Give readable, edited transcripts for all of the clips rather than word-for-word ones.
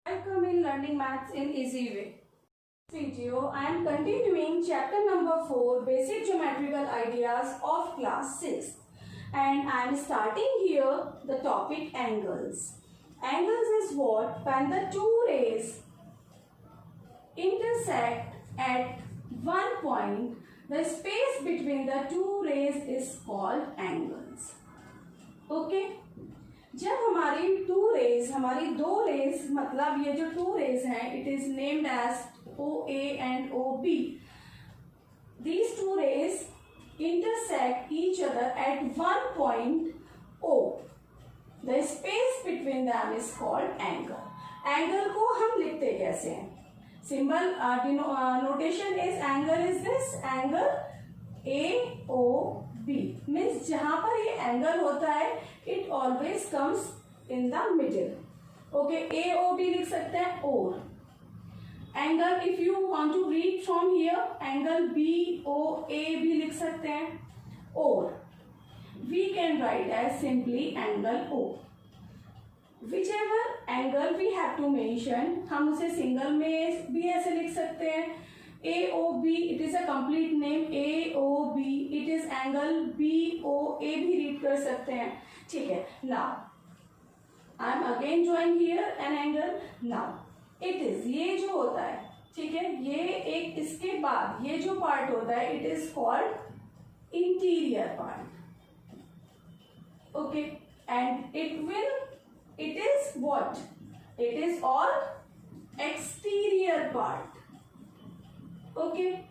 Welcome in learning maths in easy way. In this video, I am continuing chapter number 4, basic geometrical ideas of class 6, and I am starting here the topic angles. Angles is what? When the two rays intersect at one point, the space between the two rays is called angles. Okay? जब हमारी हमारी दो raise मतलब ये जो two rays हैं, it is named as OA and OB. These two rays intersect each other at one point O. The space between them is called angle. Angle को हम लिखते कैसे हैं? Symbol notation is angle is this angle AOB. Means जहाँ पर ये angle होता है, it always comes in the middle. Okay, AOB लिख सकते हैं or. Angle if you want to read from here, angle BOA भी लिख सकते हैं or. We can write as simply angle O. Whichever angle we have to mention, हम उसे single में भी ऐसे लिख सकते हैं. AOB, it is a complete name. AOB, it is angle BOA भी रीड कर सकते हैं. ठीक है. Now, I am again drawing here an angle. Now, it is ये जो होता है, ठीक है, ये एक इसके बाद ये जो पार्ट होता है, it is called interior part. Okay, and it is what? It is all exterior part. Okay,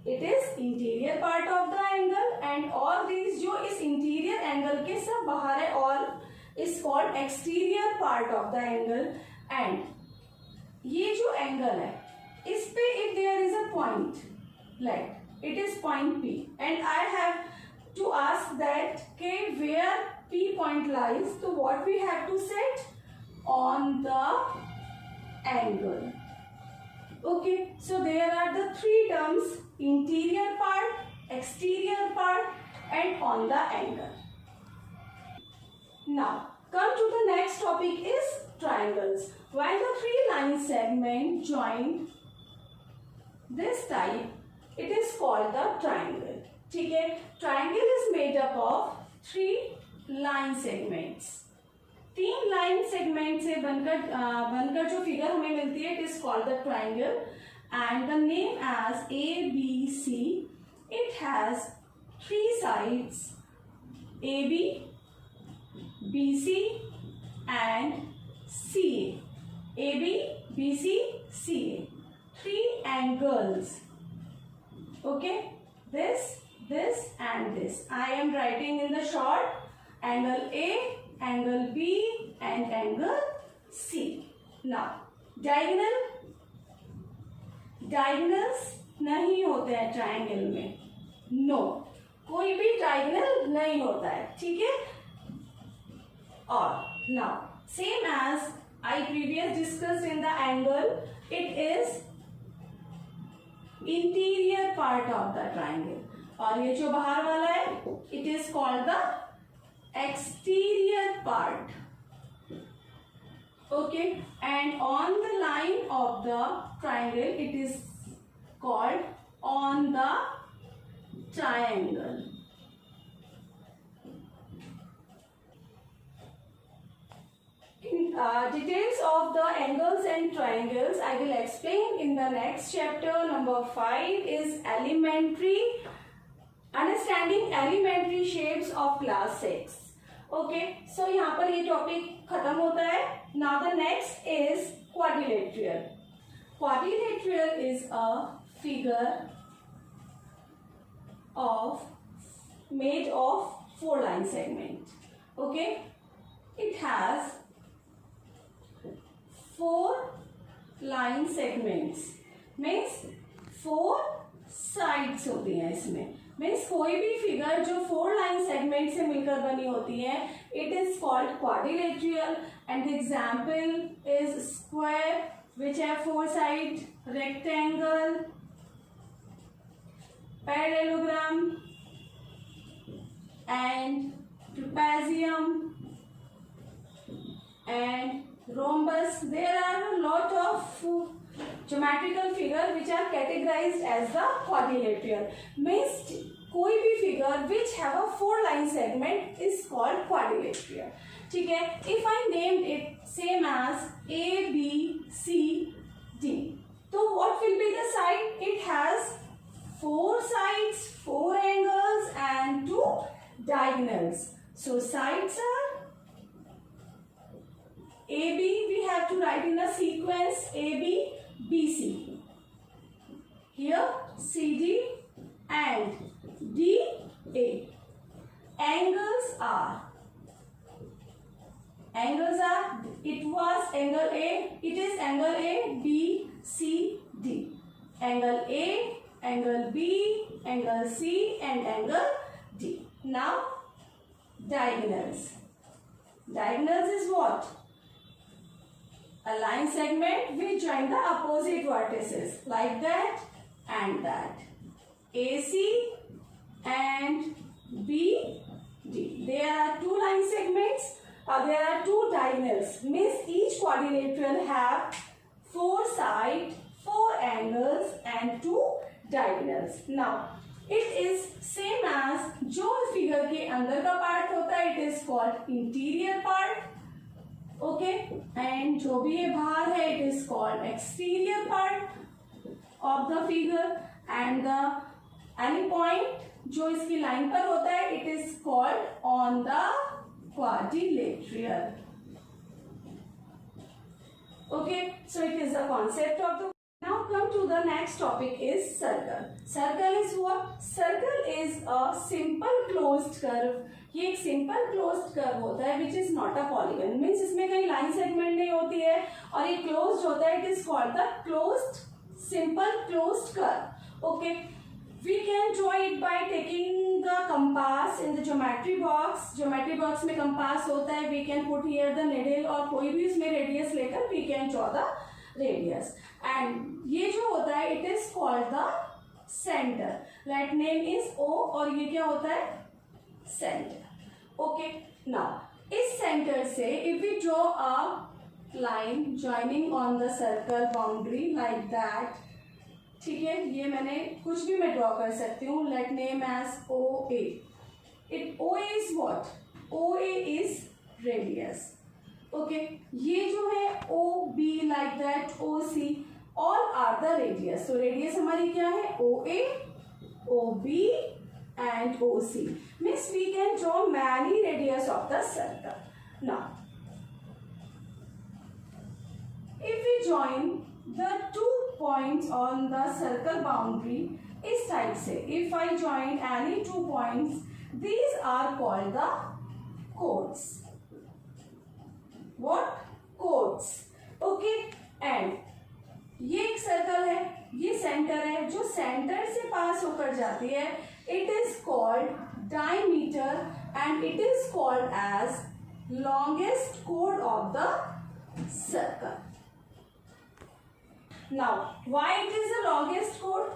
it is interior part of the angle and all these जो इस interior angle के सब बाहर है, all is called exterior part of the angle. And ये जो angle है, इस पे if there is a point, like it is point P, and I have to ask that okay, where P point lies, so what we have to set on the angle. Okay, so there are the three terms: interior part, exterior part, and on the angle. Now, come to the next topic is triangles. When the three line segment join this type, it is called the triangle. ठीक है, triangle is made up of three line segments. तीन line segment से बनकर जो figure हमें मिलती है, it is called the triangle and the name as ABC. It has three sides AB, BC and CA. AB, BC, CA. Three angles. Okay, this and this. I am writing in the short angle A, angle B and angle C. Now, diagonals नहीं होते हैं triangle में. No, कोई भी triangle नहीं होता है. ठीक है. और now, same as I previously discussed in the angle, it is interior part of the triangle. और ये जो बाहर वाला है, it is called the exterior part. Okay, and on the line of the triangle, it is called on the triangle. Details of the angles and triangles I will explain in the next chapter. Number 5 is understanding elementary shapes of class 6. Okay, so यहाँ पर ये topic खत्म होता है. Now the next is quadrilateral. Quadrilateral is a figure made of 4 line segment. Okay, it has 4 line segments. Means 4 sides होती हैं इसमें. Means कोई भी फिगर जो 4 लाइन सेगमेंट से मिलकर बनी होती है, it is called quadrilateral. And the example is square which have 4 side, rectangle, parallelogram and trapezium and rhombus. There are a lot geometrical figure which are categorized as the quadrilateral means कोई भी figure which have a 4 line segment is called quadrilateral. ठीक है. If I named it same as A B C D, तो what will be the side? It has 4 sides, 4 angles and 2 diagonals. So sides are AB, we have to write in a sequence AB, BC. Here CD and DA. Angles are, it was angle A, it is angle A, B, C, D. Angle A, angle B, angle C and angle D. Now diagonals. Diagonals is what? A line segment which join the opposite vertices like that and that. AC and BD. There are 2 line segments. There are 2 diagonals. Means each quadrilateral have 4 sides, 4 angles and 2 diagonals. Now it is same as जो figure के अंदर का part होता है it is called interior part. Okay, and जो भी ये बाहर है it is called exterior part of the figure, and the any point जो इसकी लाइन पर होता है it is called on the quadrilateral. Okay, so it is the concept of the. Now come to the next topic is circle. Circle is what? Circle is a simple closed curve. ये एक simple closed curve होता है which is not a polygon means इसमें कहीं line segment नहीं होती है और ये क्लोज्ड होता है. It is called the closed simple closed curve. Okay, we can draw it by taking the compass in the geometry box. Geometry box में कंपास होता है. We can put here the needle और कोई भी उसमें radius लेकर we can draw the radius. And ये जो होता है it is called the centre. Right name is O और ये क्या होता है? सेंटर. ओके, नाउ इस सेंटर से if we draw a line joining on the circle boundary like that. ठीक है, ये मैंने कुछ भी मैं ड्रॉ कर सकती हूँ. Let name as O A. It O A is what? O A is radius. Okay, ये जो है O B like that, O C all are the radius. तो रेडियस हमारी क्या है? O A, O B and OC. Means we can draw many radius of the circle. Now, if we join the 2 points on the circle boundary इस type से, if I join any 2 points, these are called the chords. What? Chords. Okay, and ये एक circle है, ये centre है. जो centre से पास होकर जाती है it is called diameter and it is called as longest chord of the circle. Now why it is the longest chord?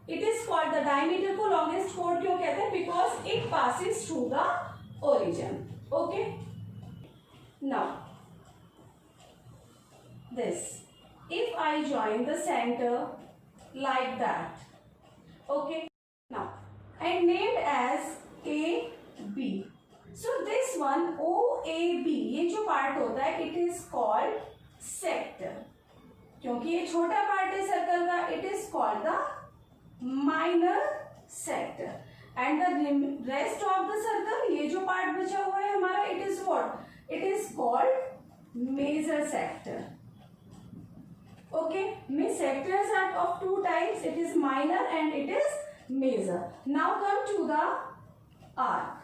It is called the diameter को longest chord क्यों कहते हैं? Because it passes through the origin. Okay, now this, if I join the center like that, okay, now and named as A B. So this one O A B, ये जो part होता है it is called sector. क्योंकि ये छोटा part है circle का, it is called the minor sector. And the rest of the circle, ये जो पार्ट बचा हुआ है हमारा, it is what? It is called major sector. Okay, means sectors are of 2 types. It is minor and it is major. Now come to the arc.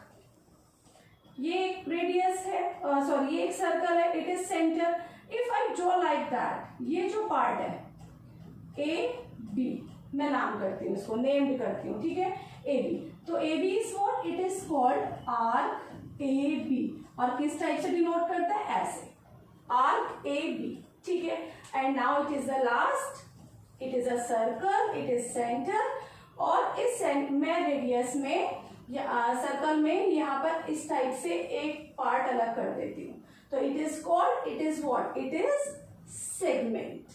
ये एक radius है, sorry ये एक सर्कल है. It is centre. If I draw like that, ये जो part है A B, मैं नाम करती हूँ इसको, नेम्ड करती हूँ. ठीक है, ए बी. तो A B is what? It is called arc A B. और किस टाइप से डिनोट करता है? ऐसे, आर्क ए बी. ठीक है, and now it is the last. It is a circle, it is centre. और इस में रेडियस में सर्कल में यहाँ पर इस टाइप से एक पार्ट अलग कर देती हूँ. तो it is called, it is what? It is segment.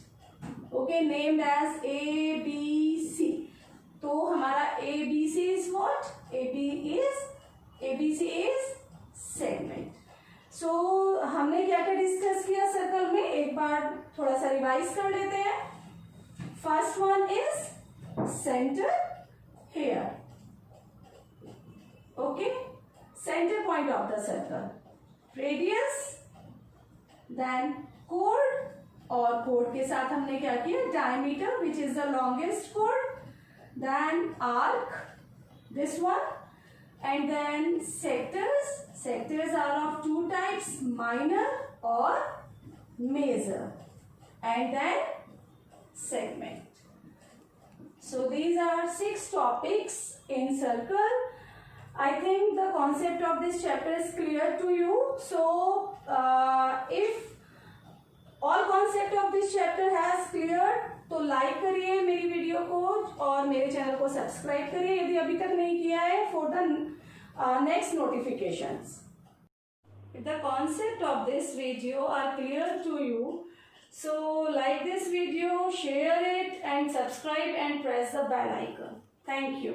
okay, named as ABC. तो हमारा ABC is what? ABC is segment. So हमने क्या क्या डिस्कस किया सर्कल में, एक बार थोड़ा सा रिवाइज कर लेते हैं. First one is centre here. Okay, center point of the circle. Radius, then chord, और chord के साथ हमने क्या किया, diameter which is the longest chord, then arc, this one, and then sectors. Sectors are of two types, minor or major, and then segment. So these are 6 topics in circle. I think the concept of this chapter is clear to you. So if all concept of this chapter has cleared, तो like करिए मेरी video को और मेरे channel को subscribe करिए यदि अभी तक नहीं किया है, for the next notifications. If the concept of this video are clear to you, so like this video, share it and subscribe and press the bell icon. Thank you.